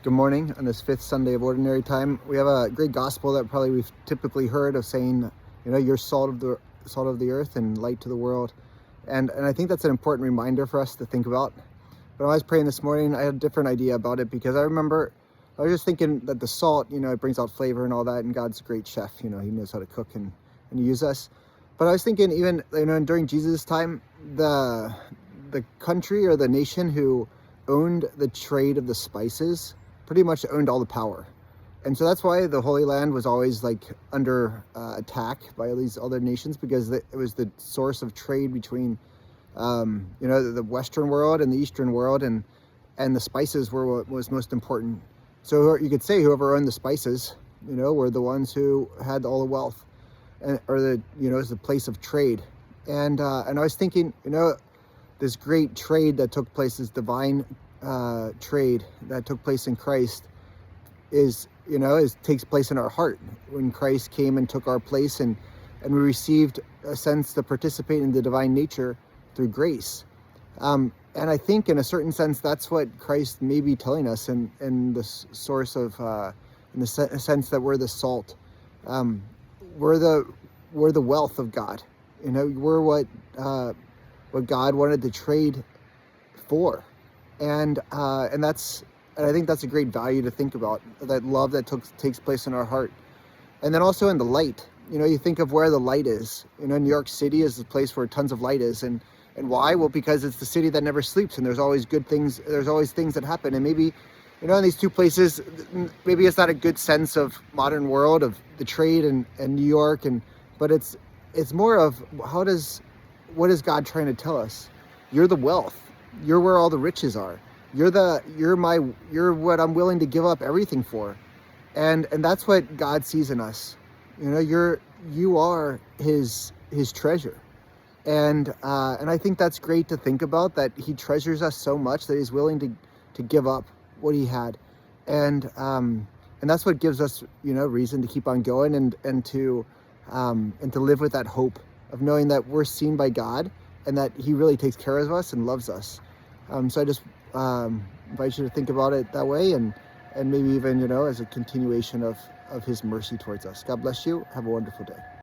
Good morning on this fifth Sunday of Ordinary Time. We have a great gospel that probably we've typically heard of saying, you're salt of the earth and light to the world. And I think that's an important reminder for us to think about. But when I was praying this morning, I had a different idea about it, because I remember I was just thinking that the salt, it brings out flavor and all that, and God's a great chef, he knows how to cook and use us. But I was thinking even, during Jesus' time, the country or the nation who owned the trade of the spices pretty much owned all the power. And so that's why the Holy Land was always under attack by all these other nations, because it was the source of trade between the Western world and the Eastern world, and the spices were what was most important. So you could say whoever owned the spices, were the ones who had all the wealth, or is the place of trade. And I was thinking, this great trade that took place, this divine trade that took place in Christ, takes place in our heart when Christ came and took our place, and we received a sense to participate in the divine nature through grace. And I think in a certain sense, that's what Christ may be telling us in the source of, in the sense that we're the salt. We're the wealth of God. We're what God wanted to trade for. And I think that's a great value to think about, that love that takes place in our heart. And then also in the light, you think of where the light is. New York City is the place where tons of light is. And why? Well, because it's the city that never sleeps, and there's always good things. There's always things that happen. And maybe, in these two places, maybe it's not a good sense of modern world, of the trade and New York, but it's more of what is God trying to tell us? You're the wealth. You're where all the riches are. You're what I'm willing to give up everything for. And that's what God sees in us. You are his treasure. And I think that's great to think about, that he treasures us so much that he's willing to give up what he had. And that's what gives us, reason to keep on going, and to live with that hope of knowing that we're seen by God, and that he really takes care of us and loves us. So I just invite you to think about it that way, and maybe even, as a continuation of his mercy towards us. God bless you. Have a wonderful day.